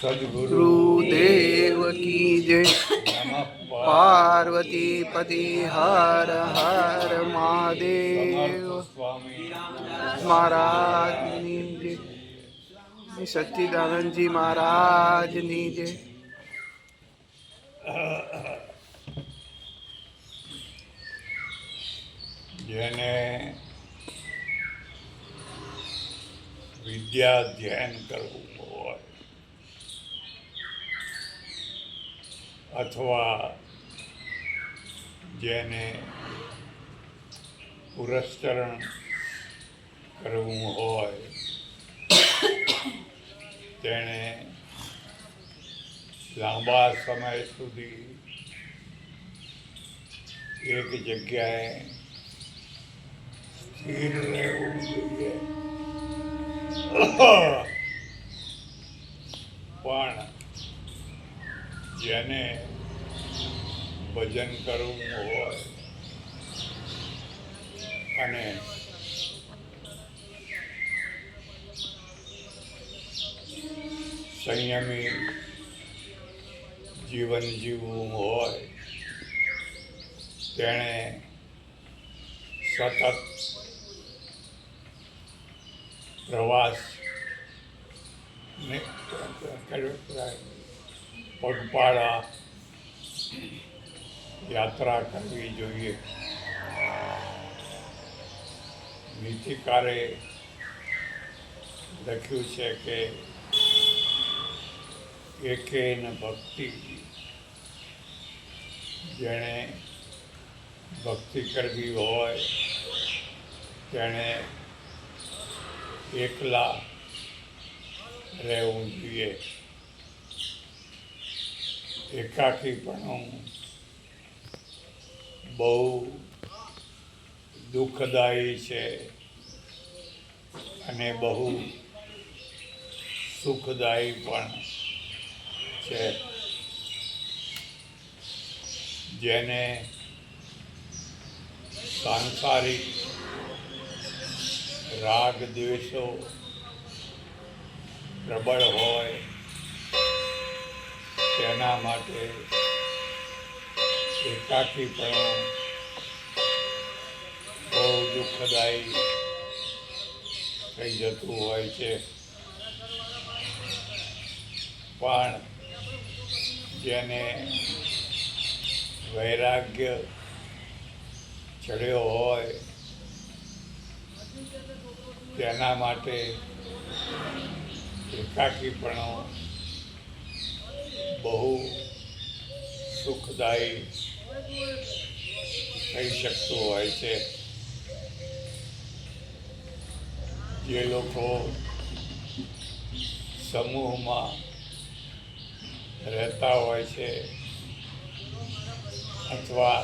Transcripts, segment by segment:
गुरुदेव की जय। पार्वती पति हर हर महादेव महाराज जय। सच्चिदानंद जी महाराज जय। જેને વિદ્યા ધ્યાન કરવું હોય અથવા જેને પુરસ્કરણ કરવું હોય તેણે લાંબા સમય સુધી એક જગ્યાએ સ્થિર રહેવું જોઈએ. પણ જેને ભજન કરવું હોય અને સંયમી જીવન જીવવું હોય તેણે સતત પ્રવાસ પગપાળા યાત્રા કરવી જોઈએ. નીતિકારે લખ્યું છે કે એકેન ભક્તિ, જેણે ભક્તિ કરવી હોય તેણે એકલા રહેવું જોઈએ. એકાકીપણું બહુ દુઃખદાયી છે અને બહુ સુખદાયી પણ છે. જેને સાંસારિક રાગ દ્વેષો પ્રબળ હોય તેના માટે એકાકીપણું બહુ દુઃખદાયી થઈ જતું હોય છે. પણ જેને વૈરાગ્ય ચડ્યો હોય તેના માટે એકાકીપણું બહુ સુખદાયી થઈ શકતું હોય છે. જે લોકો સમૂહમાં રહેતા હોય છે અથવા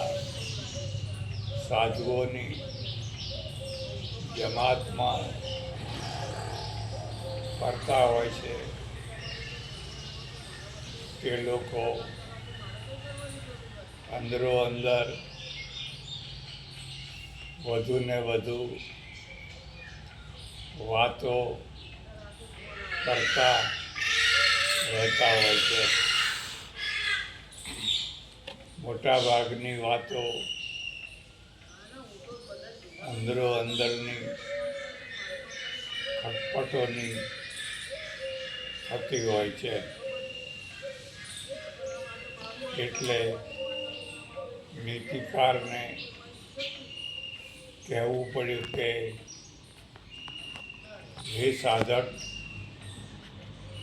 સાધુઓની જમાતમાં ફરતા હોય છે તે લોકો અંદરો અંદર વધુ ને વધુ વાતો કરતા રહેતા હોય છે. મોટાભાગની વાતો અંદરો અંદરની ખટપટોની થતી હોય છે. એટલે નીતિકારને કહેવું પડ્યું કે હે સાધક,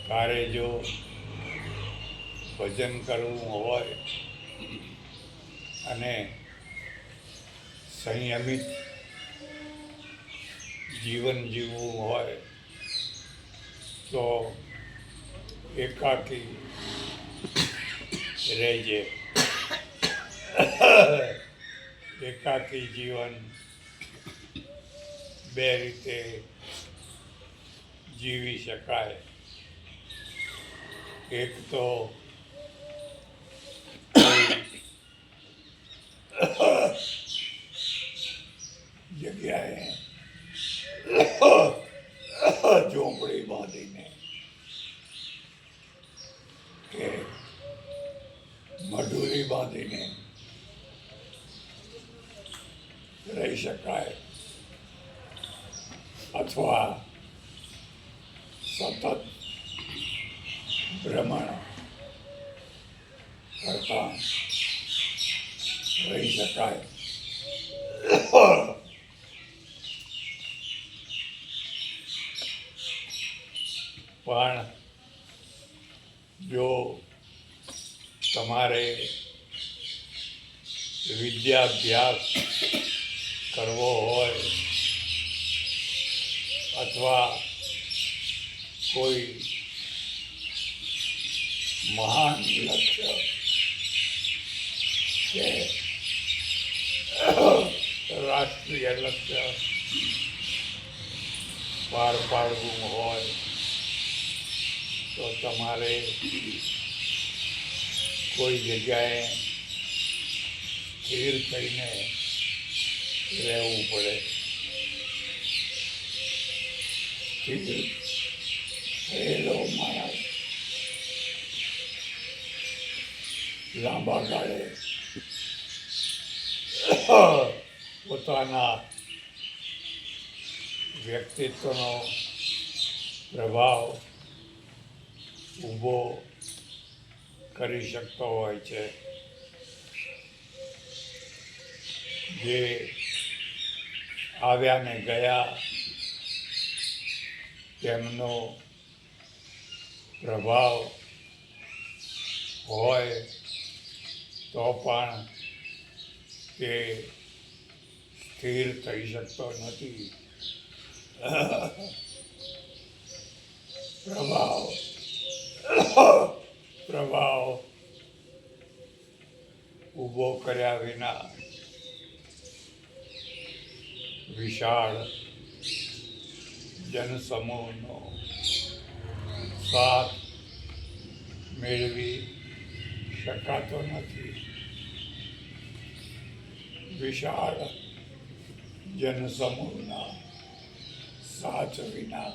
તારે જો ભજન કરવું હોય અને સંયમિત જીવન જીવવું હોય તો એકાકી રહેજે. એકાકી જીવન બે રીતે જીવી શકાય. એક તો જગ્યાએ ઝૂંપડી બાંધીને મઢુરી બાંધીને રહી શકાય અથવા સતત ભ્રમણ કરતા રહી શકાય. પણ જો તમારે વિદ્યાભ્યાસ કરવો હોય અથવા કોઈ મહાન લક્ષ્ય કે રાષ્ટ્રીય લક્ષ્ય પાર પાડવું હોય તો તમારે કોઈ જગ્યાએ સ્થિર થઈને રહેવું પડે. સ્થિર થયેલો માણસ લાંબા ગાળે પોતાના વ્યક્તિત્વનો પ્રભાવ ઊભો કરી શકતો હોય છે. જે આવ્યા ને ગયા તેમનો પ્રભાવ હોય તો પણ તે સ્થિર થઈ શકતો નથી. પ્રભાવ ઊભો કર્યા વિના વિશાળ જનસમૂહનો સાથ મેળવી શકાતો નથી. વિશાળ જનસમૂહના સાથ વિના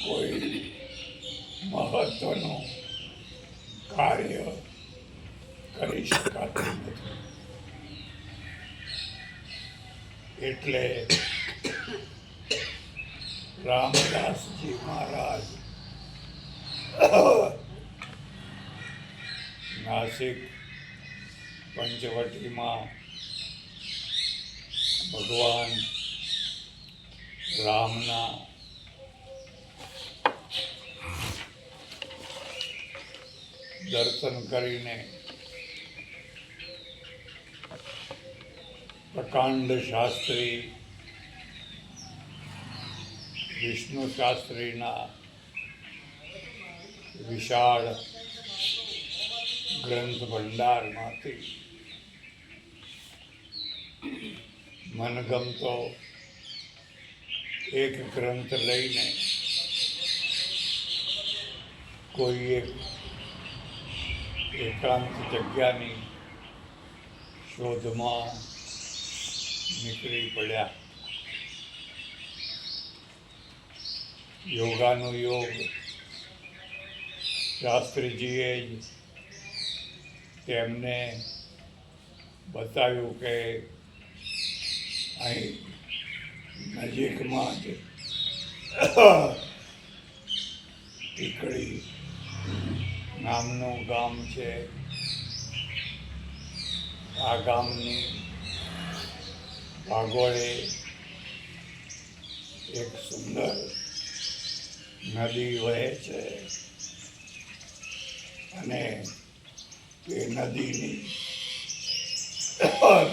કોઈ મહત્વનું કાર્ય કરી શકાતું નથી. એટલે રામદાસજી મહારાજ નાસિક પંચવટીમાં ભગવાન રામના દર્શન કરીને પ્રકાંડ શાસ્ત્રી વિષ્ણુ શાસ્ત્રીના વિશાળ ગ્રંથ ભંડારમાંથી મનગમતો એક ગ્રંથ લઈને કોઈ એક એકાંત જગ્યાની શોધમાં નીકળી પડ્યા. યોગાનુયોગ શાસ્ત્રીજીએ જ તેમને બતાવ્યું કે અહીં નજીકમાં જ ટીકડી નામનું ગામ છે. આ ગામની ભાગોળે એક સુંદર નદી વહે છે અને તે નદીની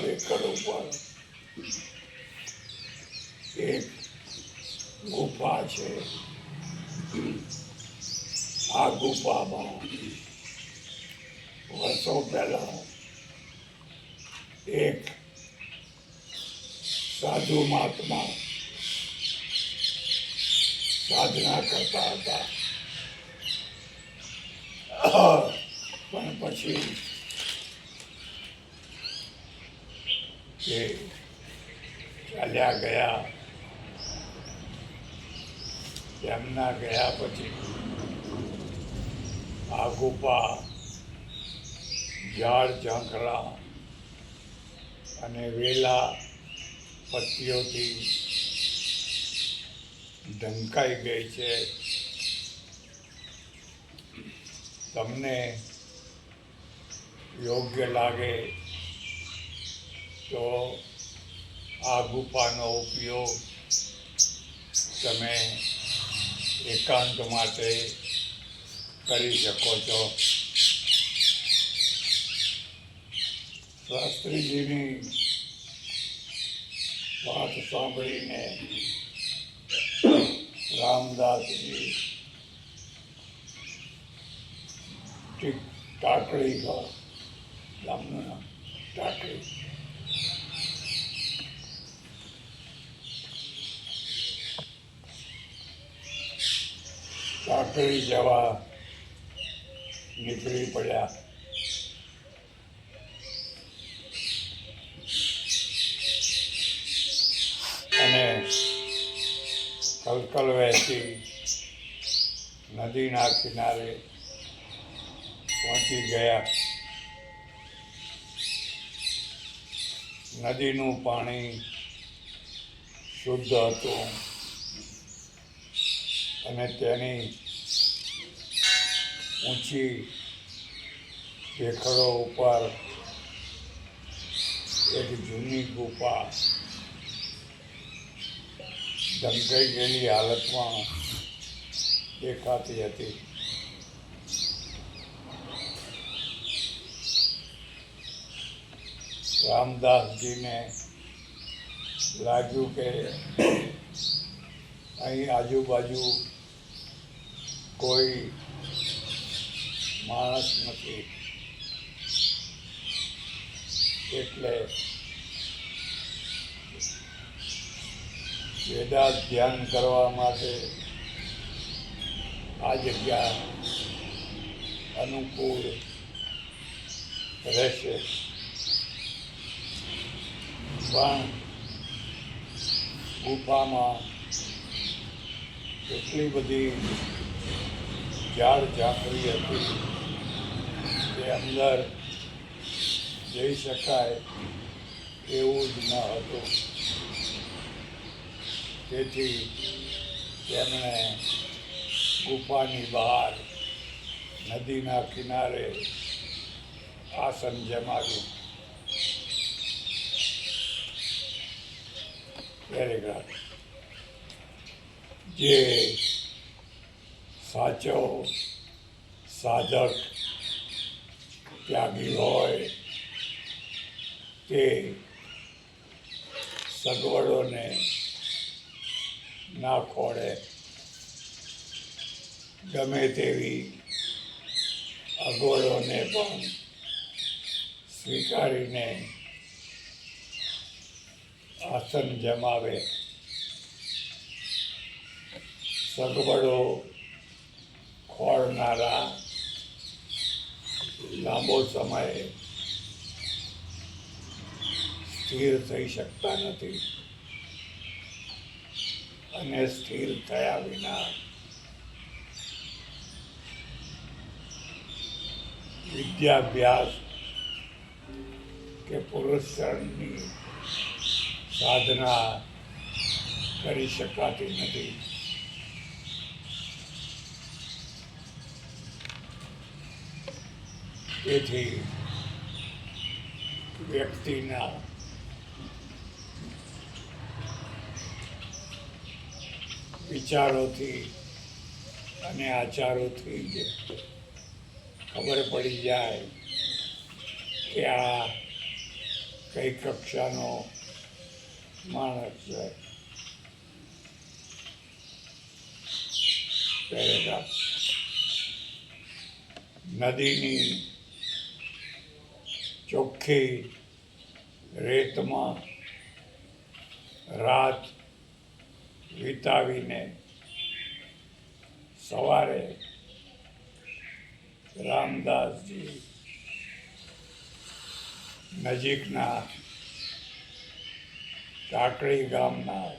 બેકડ ઉપર એક ગુફા છે. આ ગુફામાં વર્ષો પહેલા એક સાધુ મહાત્મા સાધના કરતા હતા. પણ પછી તે ચાલ્યા ગયા. તેમના ગયા પછી આ ગુફા ઝાડ ઝાંખરા અને વેલા પત્તીઓથી ઢંકાઈ ગઈ છે. તમને યોગ્ય લાગે તો આ ગુફાનો ઉપયોગ તમે એકાંત માટે કરી શકો છો. શાસ્ત્રીજીની વાત સાંભળીને રામદાસજી ટાકળી ગામનું નામ ટાકળી ટાકળી જવા નીકળી પડ્યા. અને કલકલ વહેતી નદીના કિનારે પહોંચી ગયા. નદીનું પાણી શુદ્ધ હતું અને તેની ઊંચી ભેખડો ઉપર એક જૂની ગુફા ઢંકાઈ ગયેલી હાલતમાં દેખાતી હતી. રામદાસજીને લાગ્યું કે અહીં આજુબાજુ કોઈ માણસ નથી, એટલે વેદાંત ધ્યાન કરવા માટે આ જગ્યા અનુકૂળ રહેશે. પણ ગુફામાં એટલી બધી ઝાડ ઝાંખરી હતી કે અંદર જઈ શકાય એવું જ ન હતું. તેથી તેમણે ગુફાની બહાર નદીના કિનારે આસન જમાવ્યું. પેરેગ્રાફ. જે સાચો સાધક ત્યાગી હોય તે સગવડોને ના ખોળે, ગમે તેવી અગવડોને પણ સ્વીકારીને આસન જમાવે. સગવડો ખોળનારા લાંબો સમય સ્થિર થઈ શકતા નથી અને સ્થિર થયા વિના વિદ્યાભ્યાસ કે પુરુષાર્થની સાધના કરી શકાતી નથી. તેથી વ્યક્તિના વિચારોથી અને આચારોથી જ ખબર પડી જાય કે આ કઈ કક્ષાનો માણસ છે. પેરેગ્રાફ. નદીની ચોખ્ખી રેતમાં રાત વિતાવીને સવારે રામદાસજી નજીકના ટાકળી ગામના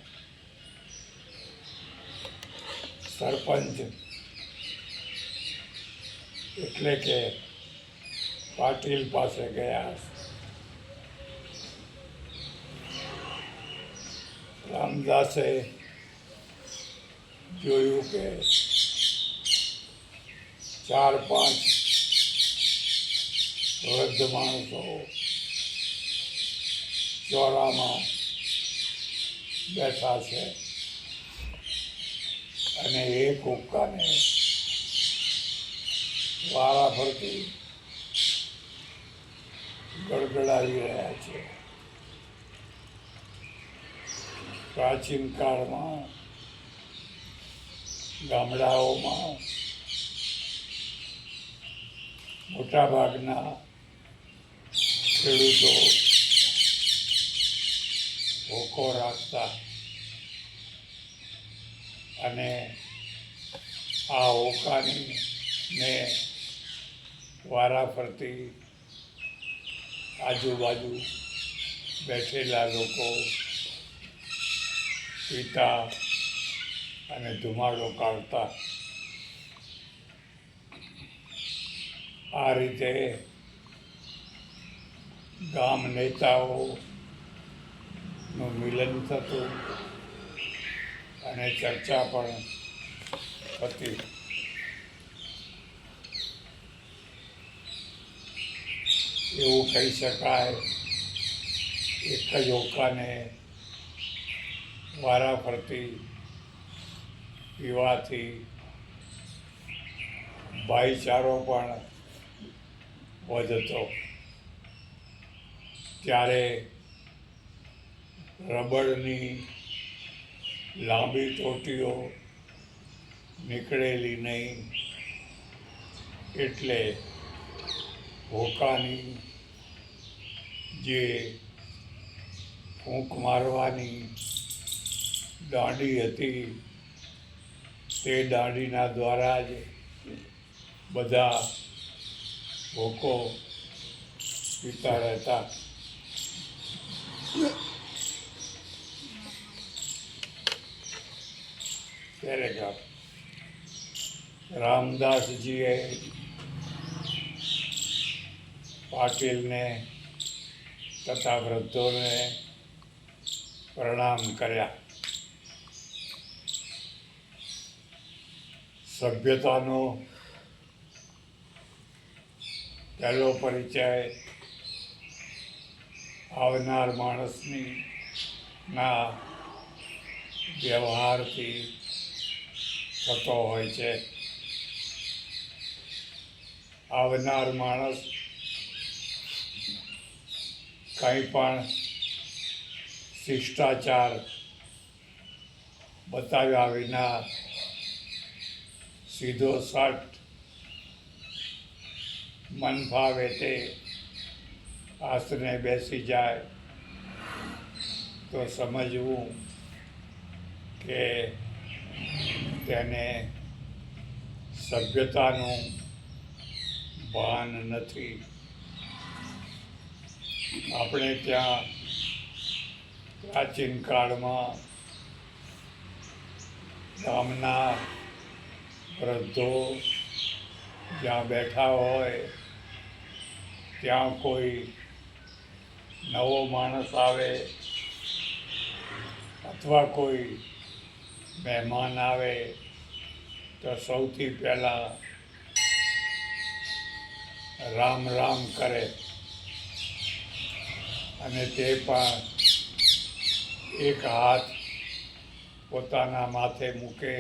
સરપંચ એટલે કે પાટીલ પાસે ગયા. રામદાસે જોયું કે 4-5 વૃદ્ધ માણસો ચોરામાં બેઠા છે અને એક હુક્કાને વારા ફરતી ગડગડાવી રહ્યા છે. પ્રાચીન કાળમાં ગામડાઓમાં મોટાભાગના ખેડૂતો હોકો રાખતા અને આ હોકાની ને વારા ફરતી આજુબાજુ બેઠેલા લોકો પીતા અને ધુમાડો કાઢતા. આ રીતે ગામ નેતાઓનું મિલન થતું અને ચર્ચા પણ થતી. એવું કહી શકાય એક જ હોકાને વારા ફરતી પીવાથી ભાઈચારો પણ વધતો. ત્યારે રબરની લાંબી ટોટીઓ નીકળેલી નહીં એટલે હોકાની જે ફૂંક મારવાની દાંડી હતી તે દાંડીના દ્વારા જ બધા હોકો પીતા રહેતા. ત્યારે રામદાસજીએ પાટીલને તથા વૃદ્ધોને પ્રણામ કર્યા. સભ્યતાનો પહેલો પરિચય આવનાર માણસની ના વ્યવહારથી થતો હોય છે. આવનાર માણસ કંઈ પણ શિષ્ટાચાર બતાવ્યા વિના સીધો સટ મન ફાવે તે આસને બેસી જાય તો સમજવું કે તેને સભ્યતાનું ભાન નથી. આપણે ત્યાં પ્રાચીન કાળમાં ગામના વૃદ્ધો જ્યાં બેઠા હોય ત્યાં કોઈ નવો માણસ આવે અથવા કોઈ મહેમાન આવે તો સૌથી પહેલાં રામ રામ કરે અને તે પણ એક હાથ પોતાના માથે મૂકે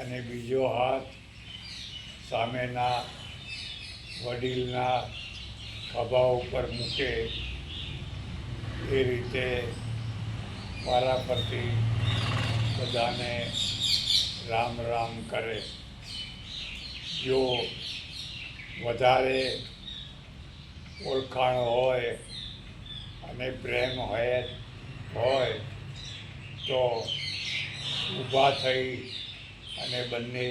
અને બીજો હાથ સામેના વડીલના ખભા ઉપર મૂકે. એ રીતે વારા ફરતી બધાને રામ રામ કરે. જો વધારે ઓળખાણ હોય અને પ્રેમ હોય તો ઊભા થઈ અને બંને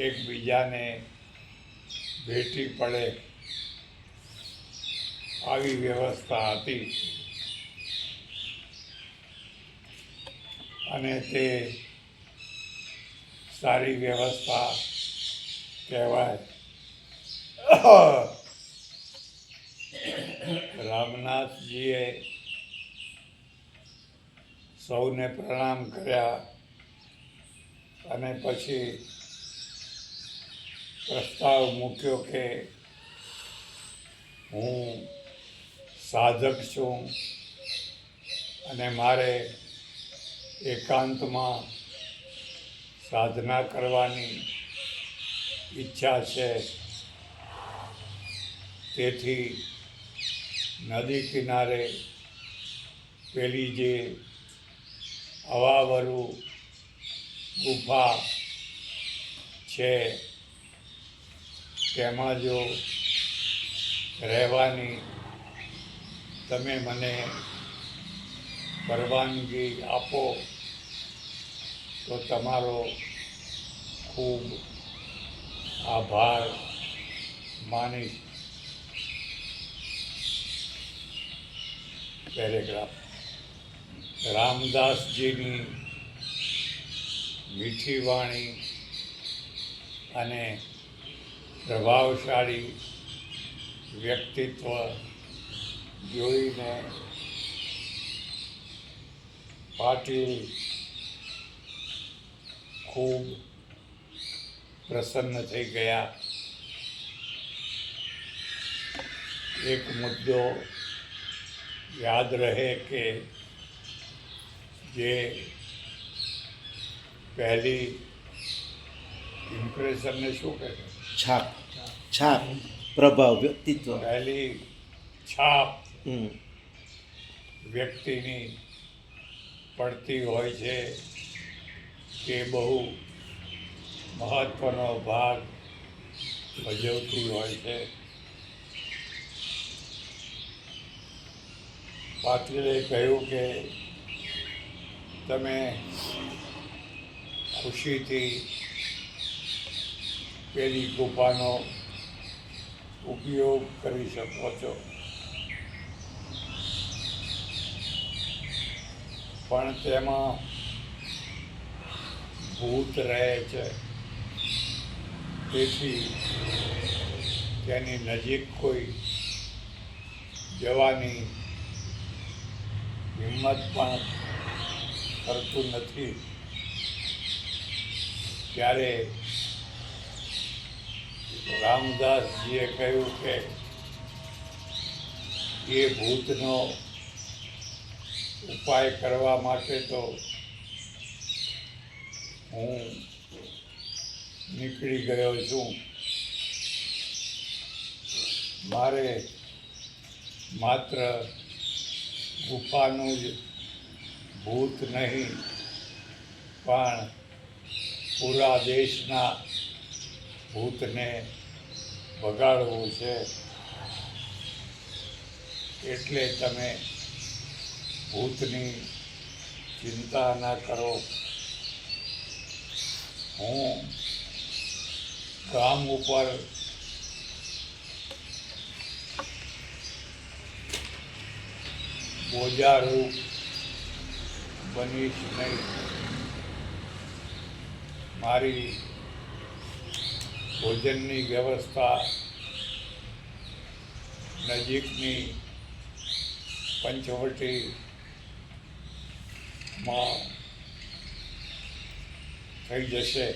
એકબીજાને ભેટી પડે આવી વ્યવસ્થા હતી. અને તે સારી વ્યવસ્થા કહેવાય. રામનાથજીએ સૌને પ્રણામ કર્યા અને પછી પ્રસ્તાવ મૂક્યો કે હું સાધક છું અને મારે એકાંતમાં સાધના કરવાની ઈચ્છા છે. તેથી નદી કિનારે પેલી જે અવાવરું ગુફા છે તેમાં જો રહેવાની તમે મને પરવાનગી આપો તો તમારો ખૂબ આભાર માનીશ. પેરેગ્રાફ. રામદાસજીની મીઠી વાણી અને પ્રભાવશાળી વ્યક્તિત્વ જોઈને પાટીલ ખૂબ પ્રસન્ન થઈ ગયા. એક મુદ્દો યાદ રહે કે જે પહેલી ઇમ્પ્રેશનને શું કહે છે? છાપ છાપ પ્રભાવ વ્યક્તિત્વ. પહેલી છાપ હમ. વ્યક્તિની પડતી હોય છે કે બહુ મહત્ત્વનો ભાગ ભજવતી હોય છે. પાટીલે કહ્યું કે તમે ખુશીથી પેલી ગુફાનો ઉપયોગ કરી શકો છો, પણ તેમાં ભૂત રહે છે. તેથી તેની નજીક કોઈ જવાની હિંમત પણ કરતું નથી. ત્યારે રામદાસજીએ કહ્યું કે એ ભૂતનો ઉપાય કરવા માટે તો હું નીકળી ગયો છું. મારે માત્ર ગુફાનું જ ભૂત નહીં પણ પૂરા દેશના ભૂતને ભગાડવું છે. એટલે તમે ભૂતની ચિંતા ના કરો. હું ગામ ઉપર બોજારૂપ બનીશ નહીં. મારી ભોજનની વ્યવસ્થા નજીકની પંચવટીમાં થઈ જશે.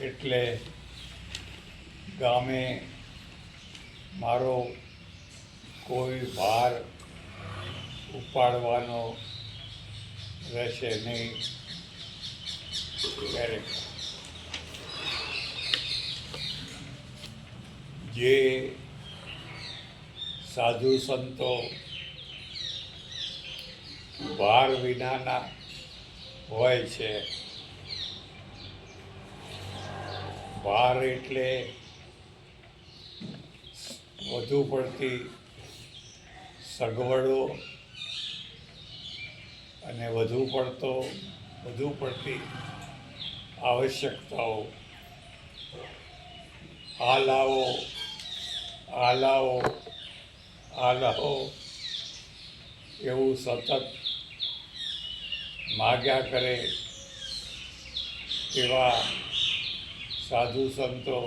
એટલે ગામે મારો કોઈ ભાર ઉપાડવાનો રહેશે નહીં. ક્યારેક જે સાધુ સંતો ભાર વિનાના હોય છે, ભાર એટલે વધુ પડતી સગવડો અને વધુ પડતી આવશ્યકતાઓ. આ લાવો, આ લાવો, આ લાવો એવું સતત માગ્યા કરે એવા સાધુ સંતો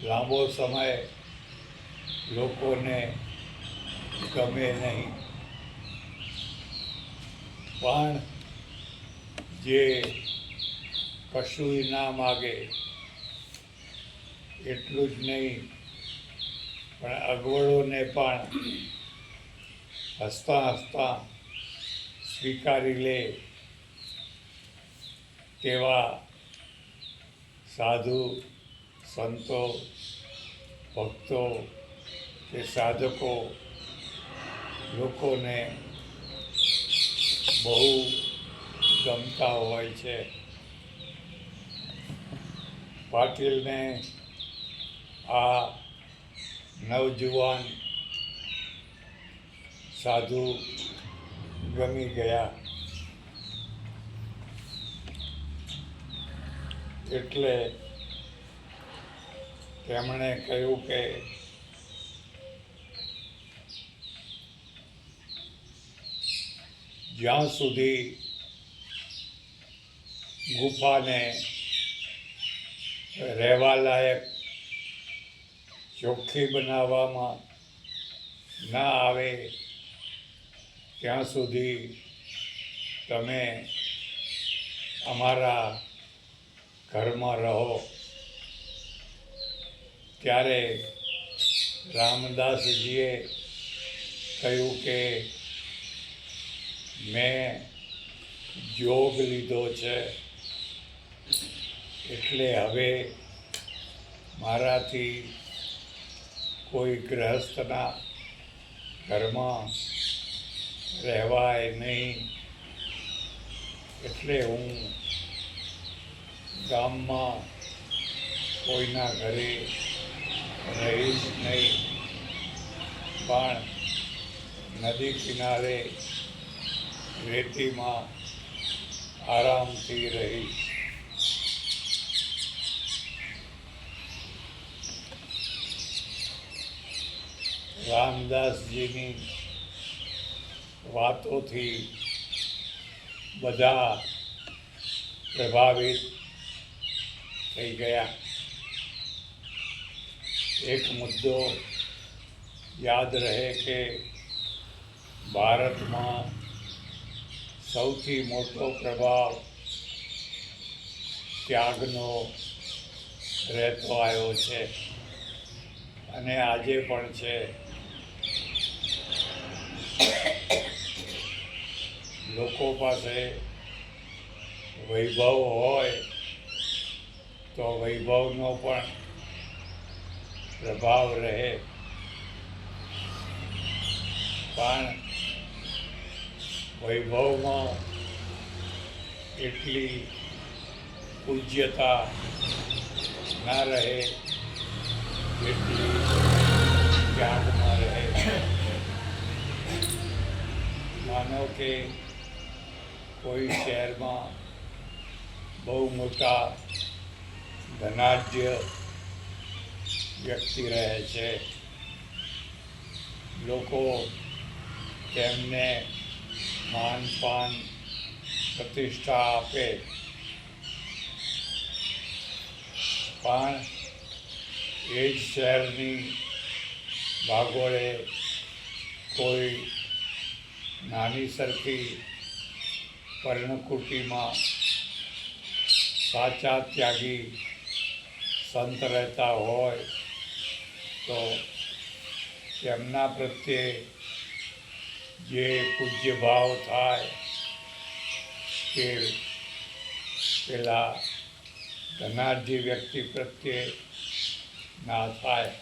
લાંબો સમય લોકોને ગમે નહીં, પણ જે કશુંય ના માગે એટલું જ નહીં પણ અગવડોને પણ હસતા હસતા સ્વીકારી લે તેવા સાધુ સંતો ભક્તો કે સાધકો લોકોને બહુ ગમતા હોય છે. પાટીલને આ નવજુવાન સાધુ ગમી ગયા એટલે તેમણે કહ્યું કે જ્યાં સુધી ગુફાને રહેવા લાયક ચોખ્ખી બનાવવામાં ના આવે ત્યાં સુધી તમે અમારા ઘરમાં રહો. ત્યારે રામદાસજીએ કહ્યું કે મેં જોગ લીધો છે એટલે હવે મારાથી કોઈ ગૃહસ્થના ઘરમાં રહેવાય નહીં, એટલે હું ગામમાં કોઈના ઘરે રહીશ નહીં, પણ નદી કિનારે રેતીમાં આરામથી રહીશ. રામદાસજીની વાતોથી બધા પ્રભાવિત થઈ ગયા. એક મુદ્દો યાદ રહે કે ભારતમાં સૌથી મોટો પ્રભાવ ત્યાગનો રહેતો આવ્યો છે અને આજે પણ છે. લોકો પાસે વૈભવ હોય તો વૈભવનો પણ પ્રભાવ રહે, પણ વૈભવમાં એટલી પૂજ્યતા ના રહે જેટલી ત્યાગમાં રહે. માનો કે કોઈ શહેરમાં બહુ મોટા ધનાઢ્ય વ્યક્તિ રહે છે, લોકો તેમને માન પાન પ્રતિષ્ઠા આપે, પણ એ જ શહેરની ભાગોળે કોઈ નાની સરખી પર્ણકુટીમાં સાચા ત્યાગી સંત રહેતા હોય તો તેમના પ્રત્યે જે પૂજ્ય ભાવ થાય કે પેલા ધનાઢ્ય વ્યક્તિ પ્રત્યે ના થાય.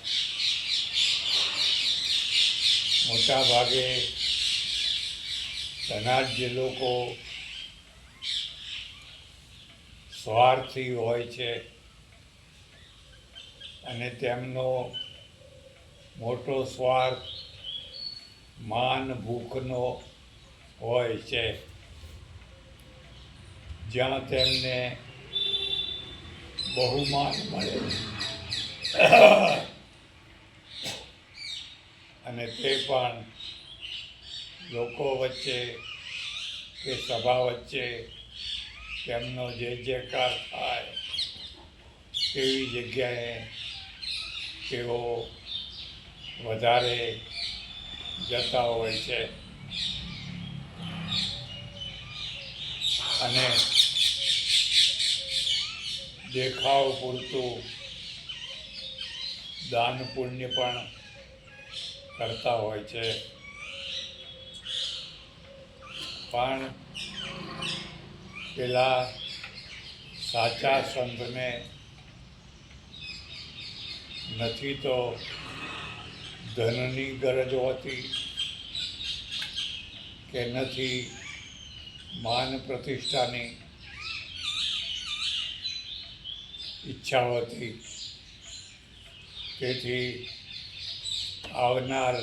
મોટા ભાગે ધનાઢ્ય લોકો સ્વાર્થી હોય છે અને તેમનો મોટો સ્વાર્થ માન ભૂખનો હોય છે. જ્યાં તેમને બહુમાન મળે અને તે પણ લોકો વચ્ચે કે સભા વચ્ચે તેમનો જે જયકાર થાય તેવી જગ્યાએ તેઓ વધારે જતા હોય છે અને દેખાવ પૂરતું દાન પુણ્ય પણ કરતા હોય છે, પણ પેલા સાચા સંતને નથી તો ધનની ગરજ હોતી કે નથી માન પ્રતિષ્ઠાની ઈચ્છા હોતી. તેથી આવનાર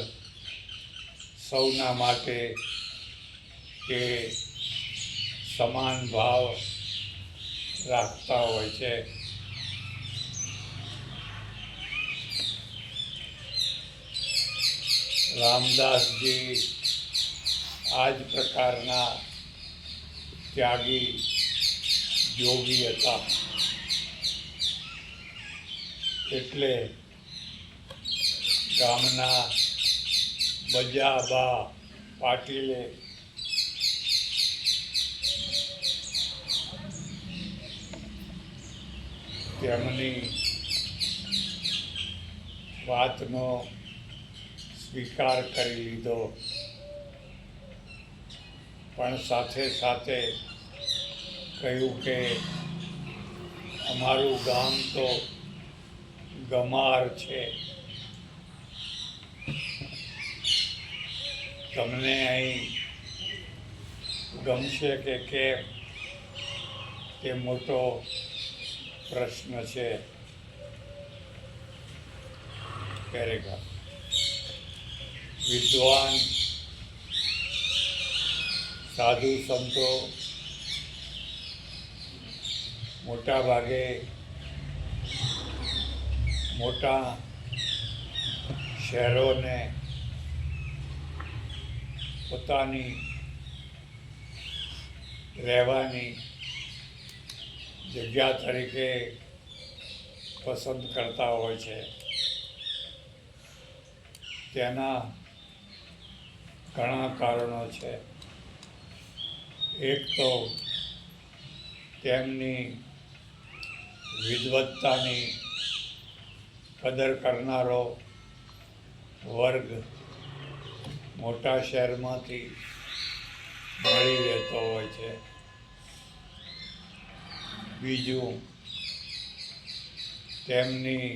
સૌના માટે કે સમાન ભાવ રાખતા હોય છે. રામદાસજી આ જ પ્રકારના ત્યાગી યોગી હતા. એટલે ગામના બજાબા પાટીલે તેમની વાતનો સ્વીકાર કરી લીધો, પણ સાથે સાથે કહ્યું કે અમારું ગામ તો ગમાર છે, તમને અહીં ગમશે કે કેમ તે મોટો પ્રશ્ન છે. કરેગા વિદ્વાન સાધુ સંતો મોટા ભાગે મોટા શહેરોને પોતાની રહેવાની જગ્યા તરીકે પસંદ કરતા હોય છે. તેના ઘણા કારણો છે. એક તો તેમની વિદવત્તાની કદર કરનારો વર્ગ મોટા શહેરમાંથી મળી રહેતો હોય છે. બીજું, તેમની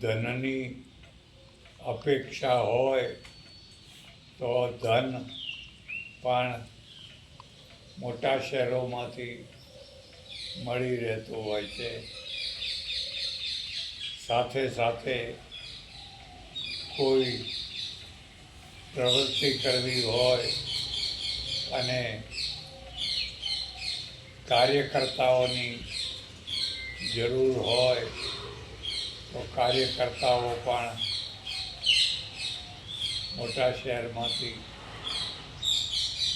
ધનની અપેક્ષા હોય તો ધન પણ મોટા શહેરોમાંથી મળી રહેતું હોય છે. સાથે સાથે કોઈ પ્રવૃત્તિ કરવી હોય અને કાર્યકર્તાઓની જરૂર હોય તો કાર્યકર્તાઓ પણ મોટા શહેરમાંથી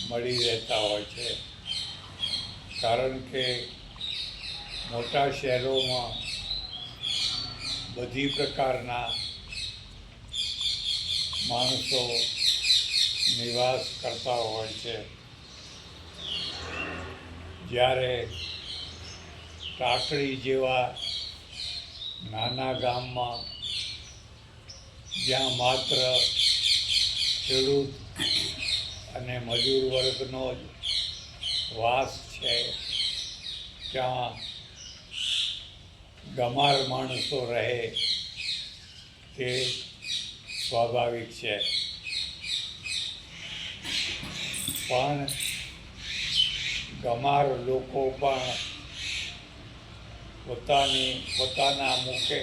મળી રહેતા હોય છે. કારણ કે મોટા શહેરોમાં બધી પ્રકારના માણસો નિવાસ કરતા હોય છે. જ્યારે કાકડી જેવા નાના ગામમાં જ્યાં માત્ર ખેડૂત અને મજૂર વર્ગનો જ વાસ છે, ત્યાં ગમાર માણસો રહે તે સ્વાભાવિક છે. પણ ગમાર લોકો પણ પોતાના મુખે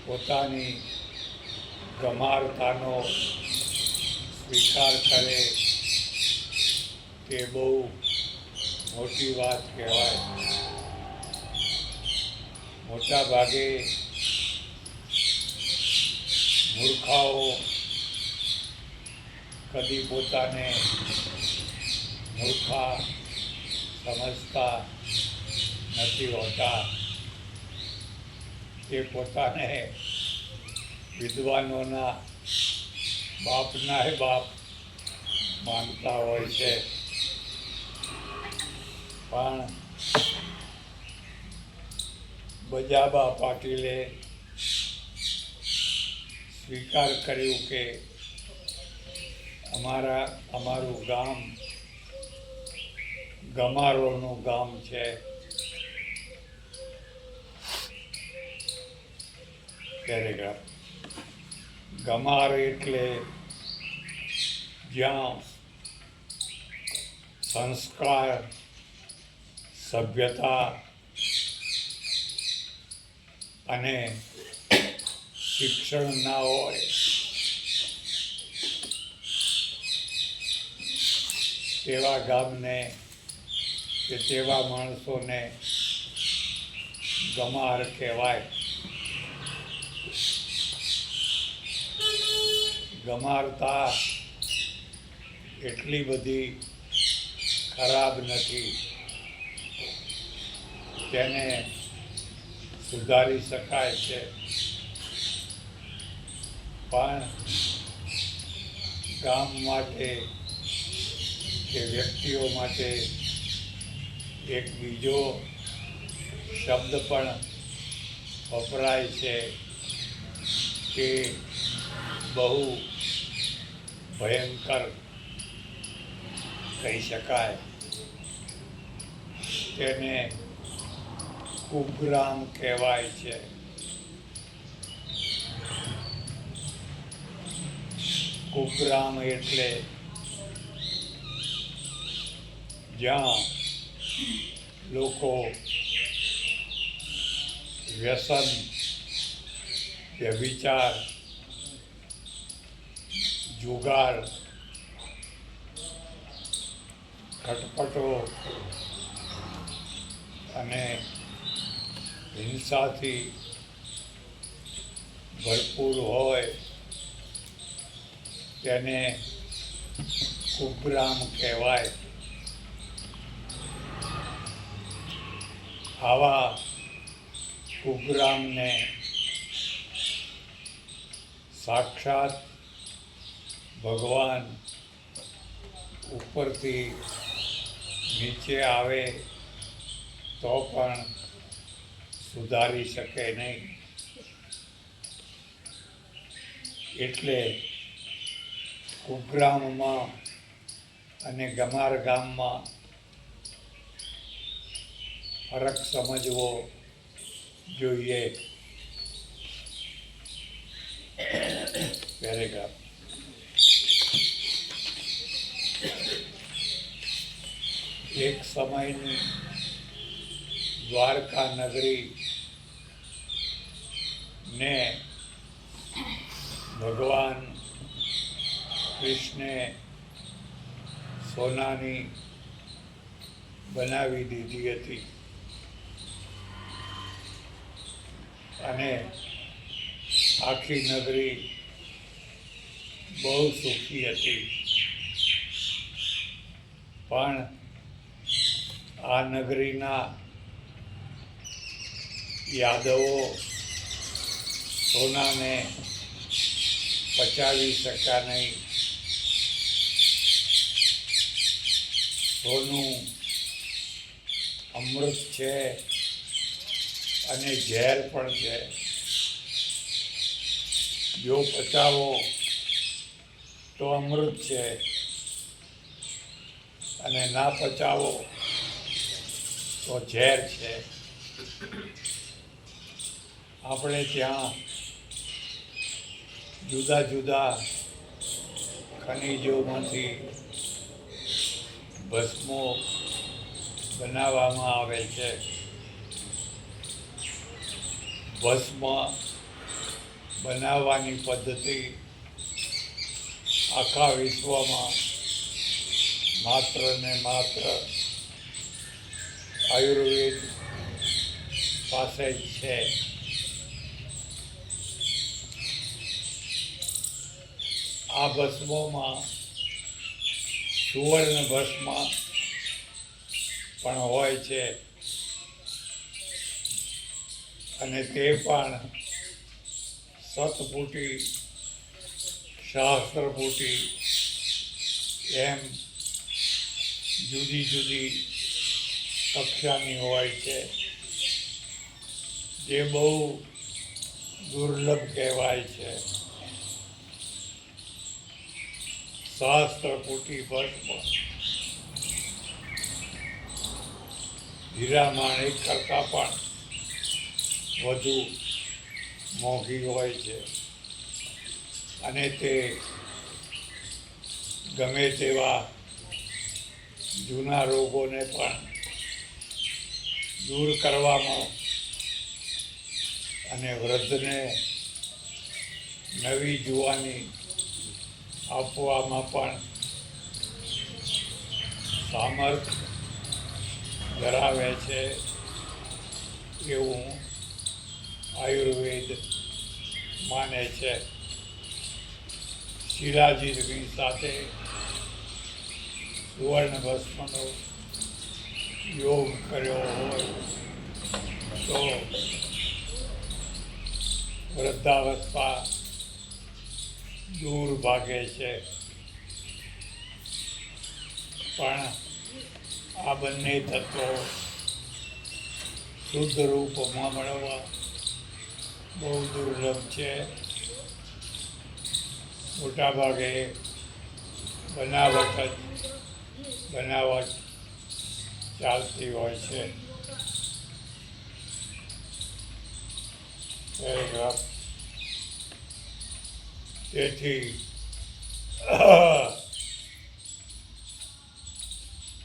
પોતાની ગમારતાનો સ્વીકાર કરે તે બહુ મોટી વાત કહેવાય. મોટા ભાગે મૂર્ખાઓ કદી પોતાને મૂર્ખા સમજતા નથી હોતા એ પોતાને વિદ્વાનોના બાપના બાપ માનતા હોય છે, પણ બજાબા પાટીલે સ્વીકાર કર્યું કે અમારું ગામ ગમારોનું ગામ છે. પેરેગ્રાફ. ગમાર એટલે જ્યાં સંસ્કાર, સભ્યતા અને શિક્ષણ ના હોય તેવા ગામને કે તેવા માણસોને ગમાર કહેવાય. ગમારતા એટલી બધી ખરાબ નથી, તેને સુધારી શકાય છે, પણ ગામ માટે કે વ્યક્તિઓ માટે એક બીજો શબ્દ પણ વપરાય છે કે બહુ ભયંકર કહી શકાય. તેને કુગ્રામ કહેવાય છે. કુગ્રામ એટલે જ્યાં લોકો વ્યસન, વ્યભિચાર, જુગાર, ખટપટો અને હિંસાથી ભરપૂર હોય તેને કુગ્રામ કહેવાય. આવા કુગ્રામને સાક્ષાત ભગવાન ઉપરથી નીચે આવે તો પણ સુધારી શકે નહીં. એટલે કુગ્રામમાં અને ગમાર ગામમાં ફરક સમજવો જોઈએ. પેરેગ્રાફ. એક સમયની દ્વારકા નગરી ને ભગવાન કૃષ્ણે સોનાની બનાવી દીધી હતી અને આખી નગરી બહુ સુખી હતી. પણ આ નગરીના યાદવો સોનાને પચાવી શક્યા નહીં. સોનું અમૃત છે અને ઝેર પણ છે. જો પચાવો તો અમૃત છે અને ના પચાવો તો ઝેર છે. આપણે ત્યાં જુદા જુદા ખનિજોમાંથી ભસ્મો બનાવવામાં આવે છે. ભસ્મ બનાવવાની પદ્ધતિ આખા વિશ્વમાં માત્ર ને માત્ર આયુર્વેદ પાસે જ છે. આ ભસ્મોમાં સુવર્ણ ભસ્મ પણ હોય છે અને તે પણ સતપુટી શાસ્ત્રપુટી એમ જુદી જુદી કક્ષાની હોય છે, જે બહુ દુર્લભ કહેવાય છે. શાસ્ત્રપુટી ભસ્મ હીરા માણેક કરતાં પણ વધુ મોંઘી હોય છે અને તે ગમે તેવા જૂના રોગોને પણ દૂર કરવામાં અને વૃદ્ધને નવી જુવાની આપવામાં પણ સામર્થ ધરાવે છે એવું આયુર્વેદ માને છે. શિલાજીતની સાથે સુવર્ણ ભસ્મનો યોગ કર્યો હોય તો વૃદ્ધાવસ્થા દૂર ભાગે છે. પણ આ બંને તત્વો શુદ્ધ રૂપમાં મળવા બહુ દુર્લભ છે. મોટાભાગે બનાવટ ચાલતી હોય છે. તેથી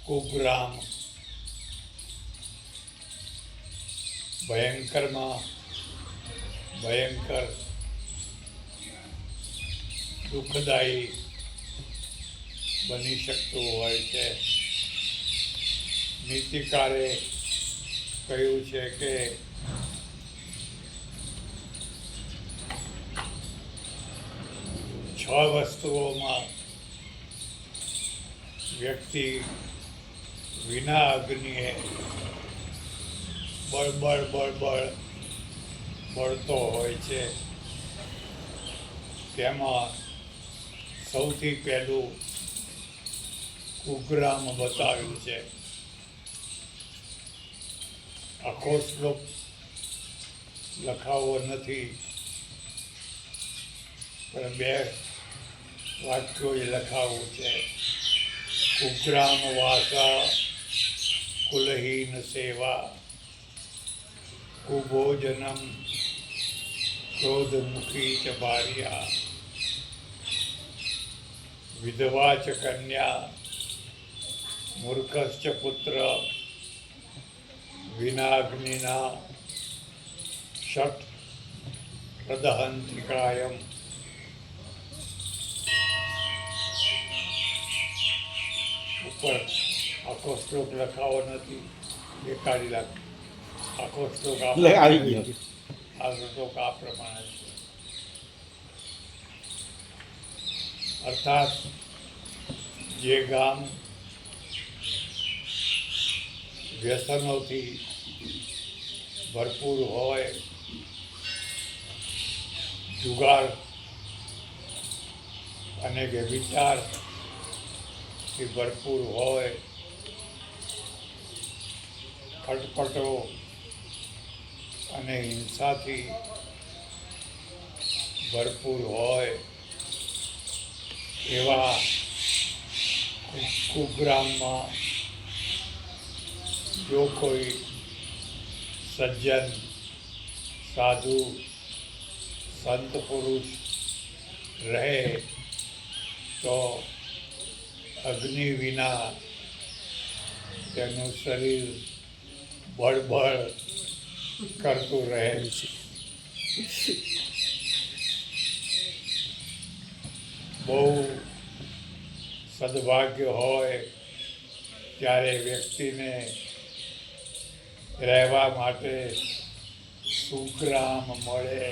કુગ્રામ ભયંકરમાં ભયંકર દુઃખદાયી બની શકતું હોય છે. નીતિકારે કહ્યું છે કે છ વસ્તુઓમાં વ્યક્તિ વિના અગ્નિએ બળતો હોય છે. તેમાં સૌથી પહેલું કુગ્રામ બતાવ્યું છે. આખો શ્લોક લખાવો નથી, પણ 2 વાક્યો એ લખાવું છે. કુગ્રામ વાસા કુલહીન સેવા કુભોજનમ ક્રોધમુખી ચ ભાર્યા વિધવા ચ કન્યા મૂર્ખશ્ચ પુત્ર વિનાગ્નિના ષટ પ્રદહંતિ કાયમ. ઉપર આખો શ્લોક લખાવો નથી, એ કાઢી નાખ. આખો શ્લોક આવી ગયો. આ શ્લોક આ પ્રમાણે છે. અર્થાત જે ગામ વ્યસનોથી ભરપૂર હોય, જુગાર અને વ્યભિચારથી ભરપૂર હોય, ખટપટો અને હિંસાથી ભરપૂર હોય એવા કુગ્રામમાં જો કોઈ સજ્જન સાધુ સંત પુરુષ રહે તો અગ્નિ વિના તેનું શરીર બળબળ કરતું રહે છે. બહુ સદભાગ્ય હોય ત્યારે વ્યક્તિને રહેવા માટે સુગ્રામ મળે.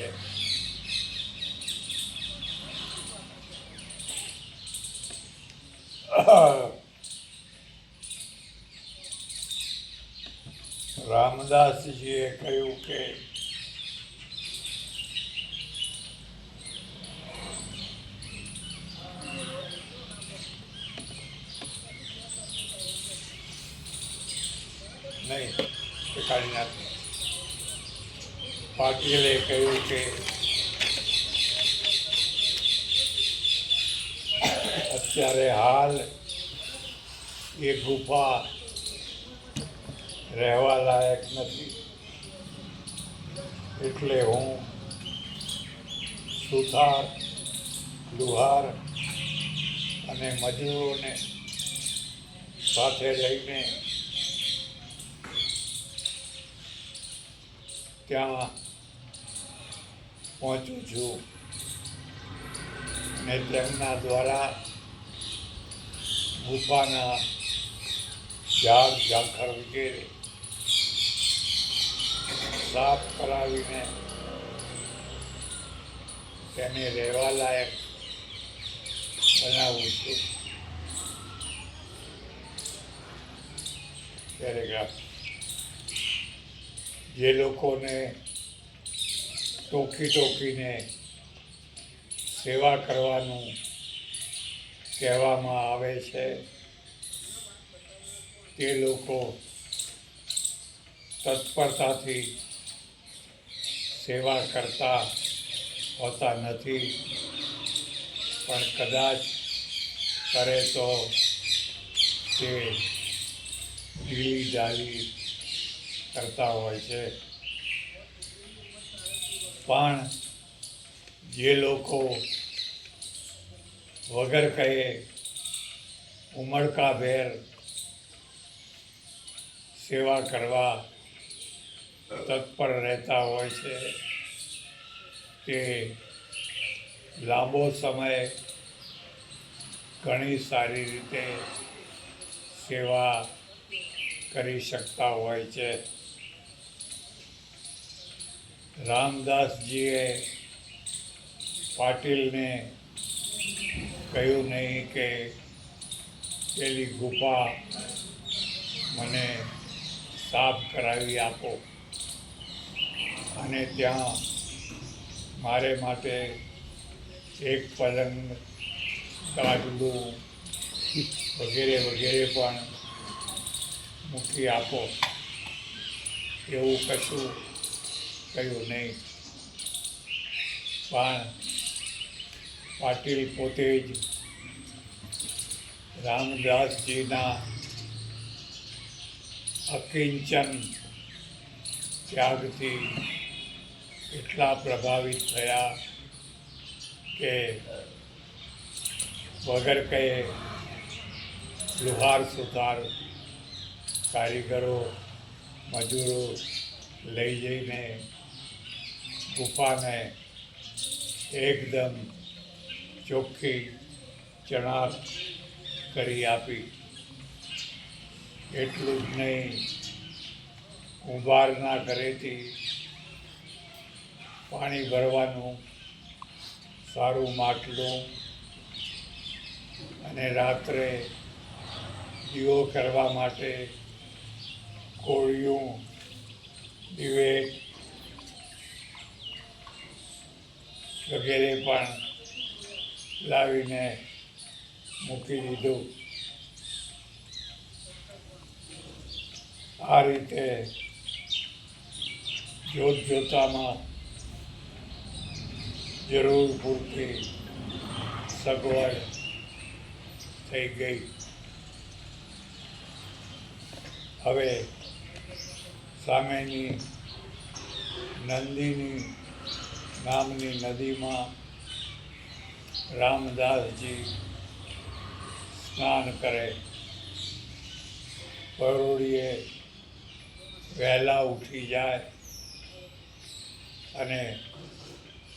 રામદાસજીએ કહ્યું કે નહીં તે કાઢી નાખે. પાટીલે કહ્યું કે અત્યારે હાલ એ ગુફા રહેવા લાયક નથી, એટલે હું સુથાર, લુહાર અને મજૂરોને સાથે લઈને ત્યાં પહોંચું છું અને તેમના દ્વારા ગુફાના ઝાડ ઝાંખર વગેરે સાફ કરાવીને તેને રહેવા લાયક બનાવું છું. પેરેગ્રાફ. જે લોકોને ટોકીને સેવા કરવાનું કહેવામાં આવે છે તે લોકો તત્પરતાથી સેવા કરતા હોતા નથી, પણ કદાચ કરે તો તે ઢીલી ઢાલી કરતા હોય છે. પણ જે લોકો વગર કહે ઉમળકાભેર સેવા કરવા તત્પર રહેતા હોય છે તે લાંબો સમય ઘણી સારી રીતે સેવા કરી શકતા હોય છે. રામદાસજીએ પાટીલને કહ્યું નહીં કે પેલી ગુફા મને સાફ કરાવી આપો અને ત્યાં મારે માટે એક પલંગ, ગાદલું વગેરે પણ મૂકી આપો, એવું કશું કહ્યું નહીં. પણ પાટીલ પોતે જ રામદાસજીના અકિંચન ત્યાગથી એટલા પ્રભાવિત થયા કે વગર કહે લુહાર, સુથાર, કારીગરો, મજૂરો લઈ જઈને ગુફાને એકદમ ચોખ્ખી ચણાટ કરી આપી. એટલું જ નહીં, કુંભારના ઘરેથી પાણી ભરવાનું સારું માટલું અને રાત્રે દીવો કરવા માટે કોળિયું, દિવેટ વગેરે પણ લાવીને મૂકી દીધું. આ રીતે જોતામાં જરૂર પૂરતી સગવડ થઈ ગઈ. હવે સામેની નંદિની નામની નદીમાં રામદાસજી સ્નાન કરે. પરોઢિયે વહેલા ઉઠી જાય અને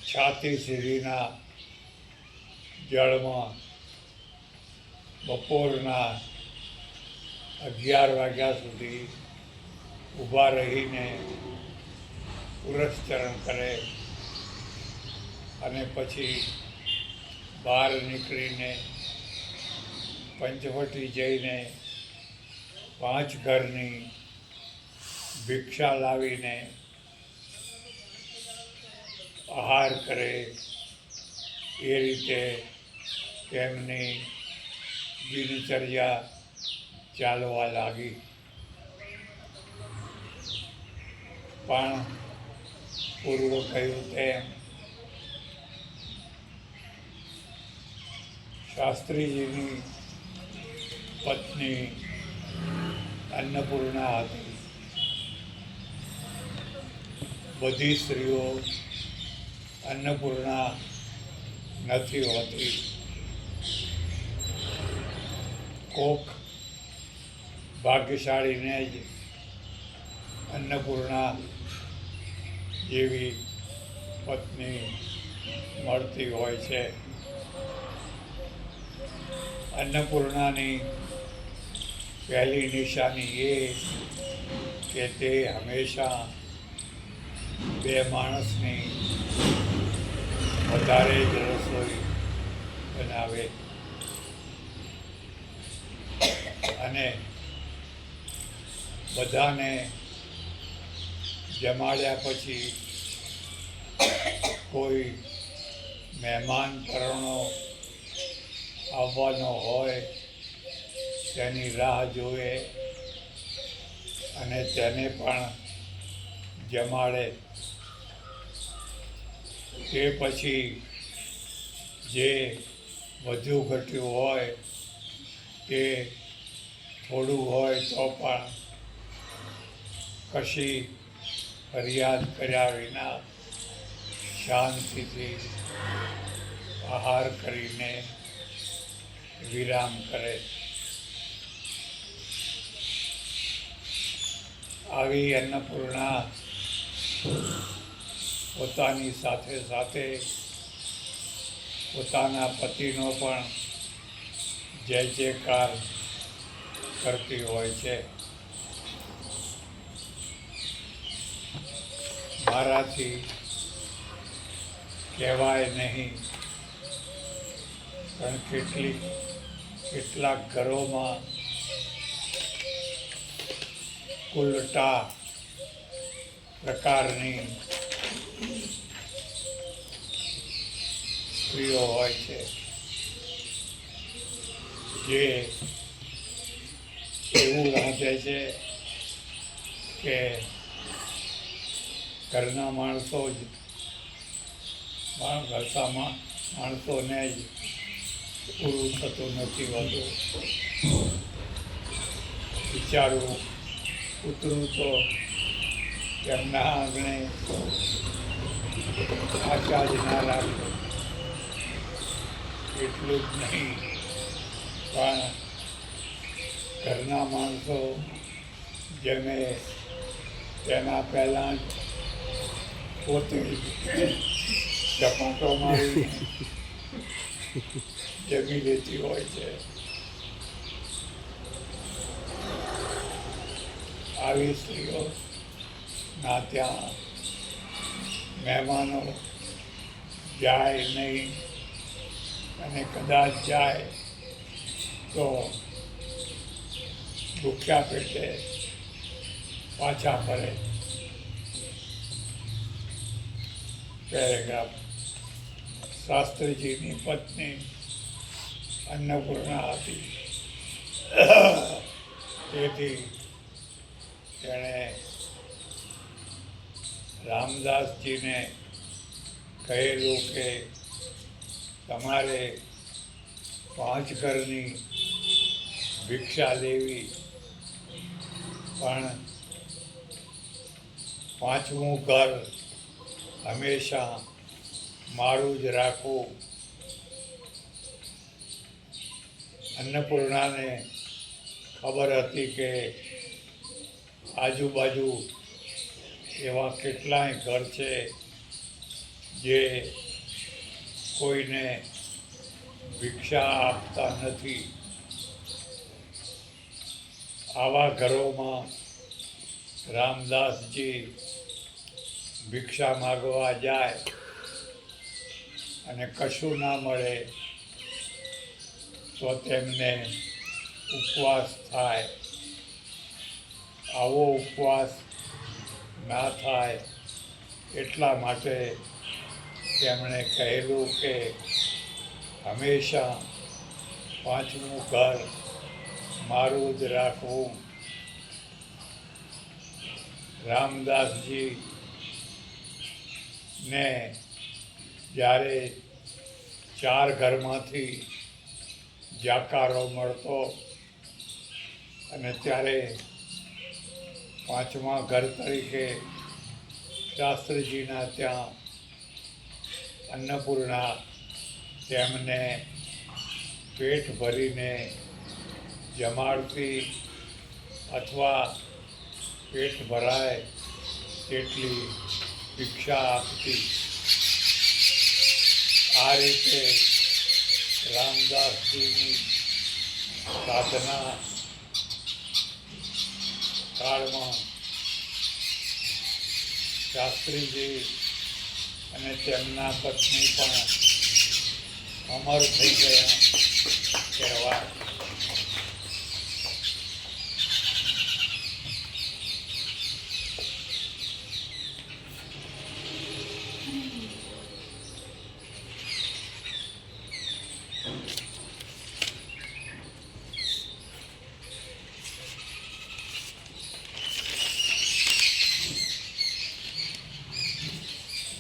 છાતી સુધીના જળમાં બપોરના 11 વાગ્યા સુધી ઊભા રહીને પુરસ્ચરણ કરે અને પછી બહાર નીકળીને પંચવટી જઈને 5 ઘરની ભિક્ષા લાવીને આહાર કરે. એ રીતે તેમની દિનચર્યા ચાલવા લાગી. પણ પૂર્વ કહ્યું તેમ શાસ્ત્રીજીની પત્ની અન્નપૂર્ણા હતી. બધી સ્ત્રીઓ અન્નપૂર્ણા નથી હોતી. કોક ભાગ્યશાળીને જ અન્નપૂર્ણા જેવી પત્ની મળતી હોય છે. અન્નપૂર્ણાની પહેલી નિશાની એ કે તે હંમેશા બે માણસની વધારે જ રસોઈ બનાવે અને બધાને જમાડ્યા પછી કોઈ મહેમાન પરણો આવવાનો હોય તેની રાહ જોવે અને તેને પણ જમાડે. તે પછી જે વધુ ઘટ્યું હોય તે થોડું હોય તો પણ કશી ફરિયાદ કર્યા વિના શાંતિથી આહાર કરીને વિરામ કરે. આવી અન્નપૂર્ણા પોતાની સાથે સાથે પોતાના પતિનો પણ જય જયકાર કરતી હોય છે. મારાથી કહેવાય નહીં પણ કેટલાક ઘરોમાં ઉલટા પ્રકારની સ્ત્રીઓ હોય છે જે એવું રાંધે છે કે ઘરના માણસો જ માણસોને જ પૂરું થતું નથી હોતું. વિચારવું કૂતરું તો એમના આંગણે આશા જ ના રાખે. એટલું જ નહીં પણ ઘરના માણસો જેમે તેના પહેલાં જ પોતે ચપાટો મારી જમી લેતી હોય છે. આવી સ્ત્રીઓ ના ત્યાં મહેમાનો જાય નહીં અને કદાચ જાય તો ભૂખ્યા પેટે પાછા ફરે. પેરેગ્રાફ. શાસ્ત્રીજીની પત્ની અન્નપૂર્ણા હતી. તેથી તેણે રામદાસજીને કહેલું કે તમારે 5 ઘરની ભિક્ષા લેવી પણ 5મું ઘર હંમેશા મારું જ રાખવું. અન્નપૂર્ણાને ખબર હતી કે આજુબાજુ એવા કેટલાય ઘર છે જે કોઈને ભિક્ષા આપતા નથી. આવા ઘરોમાં રામદાસજી ભિક્ષા માગવા જાય અને કશું ના મળે તો તેમને ઉપવાસ થાય. આવો ઉપવાસ ના થાય એટલા માટે તેમણે કહેલું કે હંમેશા 5મું ઘર મારું જ રાખવું. રામદાસજી ને જ્યારે 4 ઘરમાંથી જાકારો મળતો અને ત્યારે 5મા ઘર તરીકે શાસ્ત્રીજીના ત્યાં અન્નપૂર્ણા તેમને પેટ ભરીને જમાડતી અથવા પેટ ભરાય તેટલી ભિક્ષા આપતી. આ રીતે રામદાસજીની સાધના કાળમાં શાસ્ત્રીજી અને તેમના પત્ની પણ અમર થઈ ગયા કહેવાય.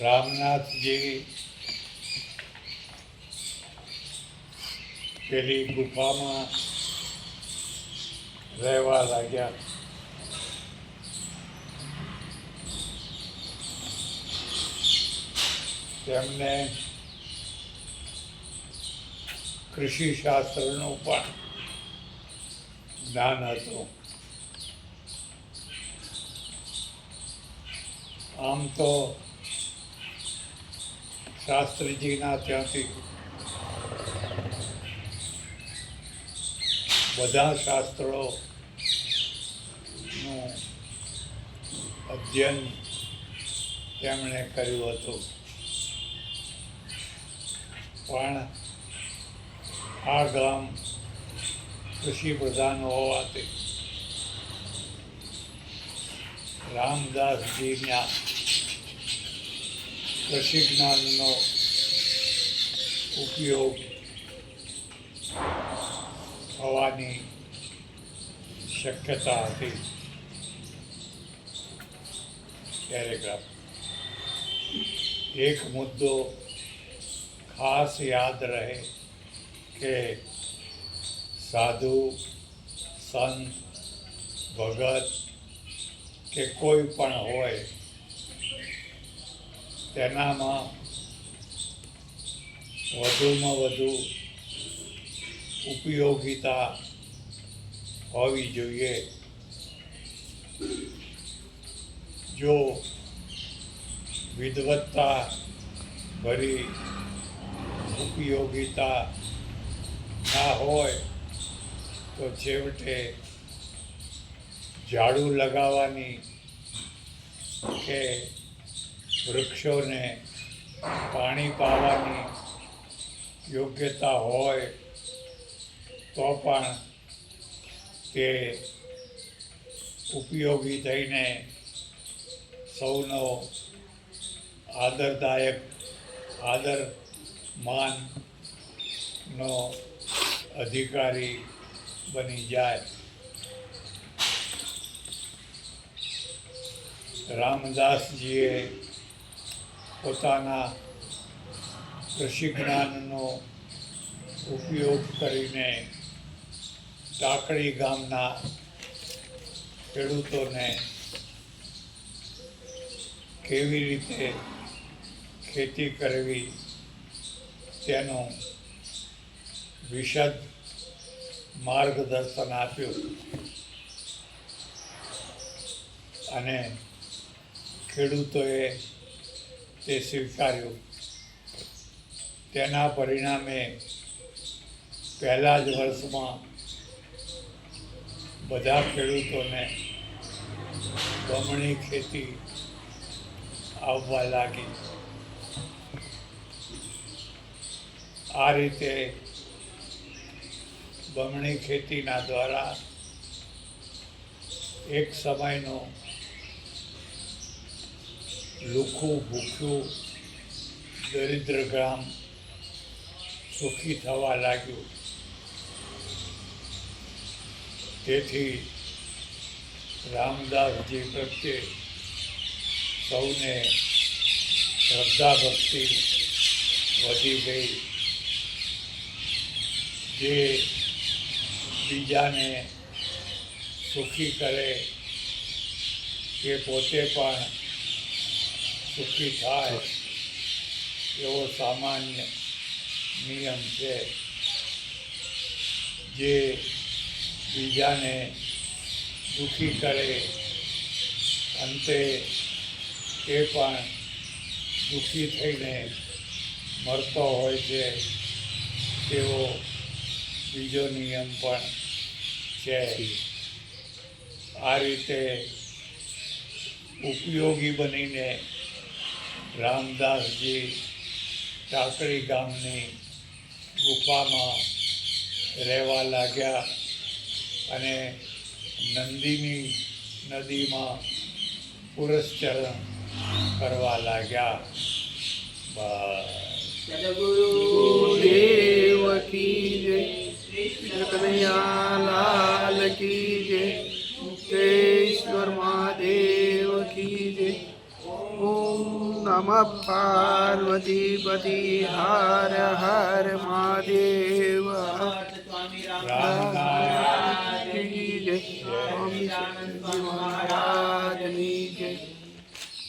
રામનાથજી પેલી ગુફામાં રહેવા લાગ્યા. તેમને કૃષિશાસ્ત્રનું પણ જ્ઞાન હતું. આમ તો શાસ્ત્રીજીના ત્યાંથી બધા શાસ્ત્રોનું અધ્યયન તેમણે કર્યું હતું. પણ આ ગામ કૃષિ પ્રધાન હોવાથી રામદાસજીના કૃષિ જ્ઞાનનો ઉપયોગ થવાની શક્યતા હતી. પેરેગ્રાફ. એક મુદ્દો ખાસ યાદ રહે કે સાધુ, સંત, ભગત કે કોઈ પણ હોય તેનામાં વધુમાં વધુ ઉપયોગિતા હોવી જોઈએ. જો વિદવત્તા ભરી ઉપયોગિતા ના હોય તો છેવટે ઝાડુ લગાવવાની કે વૃક્ષોને પાણી પાવાની યોગ્યતા હોય તો પણ તે ઉપયોગી થઈને સૌનો આદર માનનો અધિકારી બની જાય. રામદાસજીએ પોતાના કૃષિ જ્ઞાનનો ઉપયોગ કરીને ટાકડી ગામના ખેડૂતોને કેવી રીતે ખેતી કરવી તેનું વિશદ માર્ગદર્શન આપ્યું અને ખેડૂતોએ તે સ્વીકાર્યું. તેના પરિણામે પહેલા જ વર્ષમાં બધા ખેડૂતોને બમણી ખેતી આવવા લાગી. આ રીતે બમણી ખેતીના દ્વારા એક સમયનો લુખું ભૂખ્યું દરિદ્ર ગામ સુખી થવા લાગ્યું. તેથી રામદાસજી પ્રત્યે સૌને શ્રદ્ધા ભક્તિ વધી ગઈ. જે બીજાને સુખી કરે એ પોતે પણ સુખી થાય એવો સામાન્ય નિયમ છે. જે બીજાને દુઃખી કરે અંતે એ પણ દુઃખી થઈને મરતો હોય છે તેવો બીજો નિયમ પણ છે. આ રીતે ઉપયોગી બનીને રામદાસજી ટાકરી ગામની ગુફામાં રહેવા લાગ્યા અને નંદિની નદીમાં પુરસ્ચરણ કરવા લાગ્યા. ગુરુદેવ કી જય, કૃષ્ણ કનૈયાલાલ કી જય, મુક્તેશ્વર મહાદેવ કી જય. ઓમ નમઃ પાર્વતી પતિ હર હર મહાદેવ. રામનારાયણ કી જય, સ્વામી મહારાજની જય.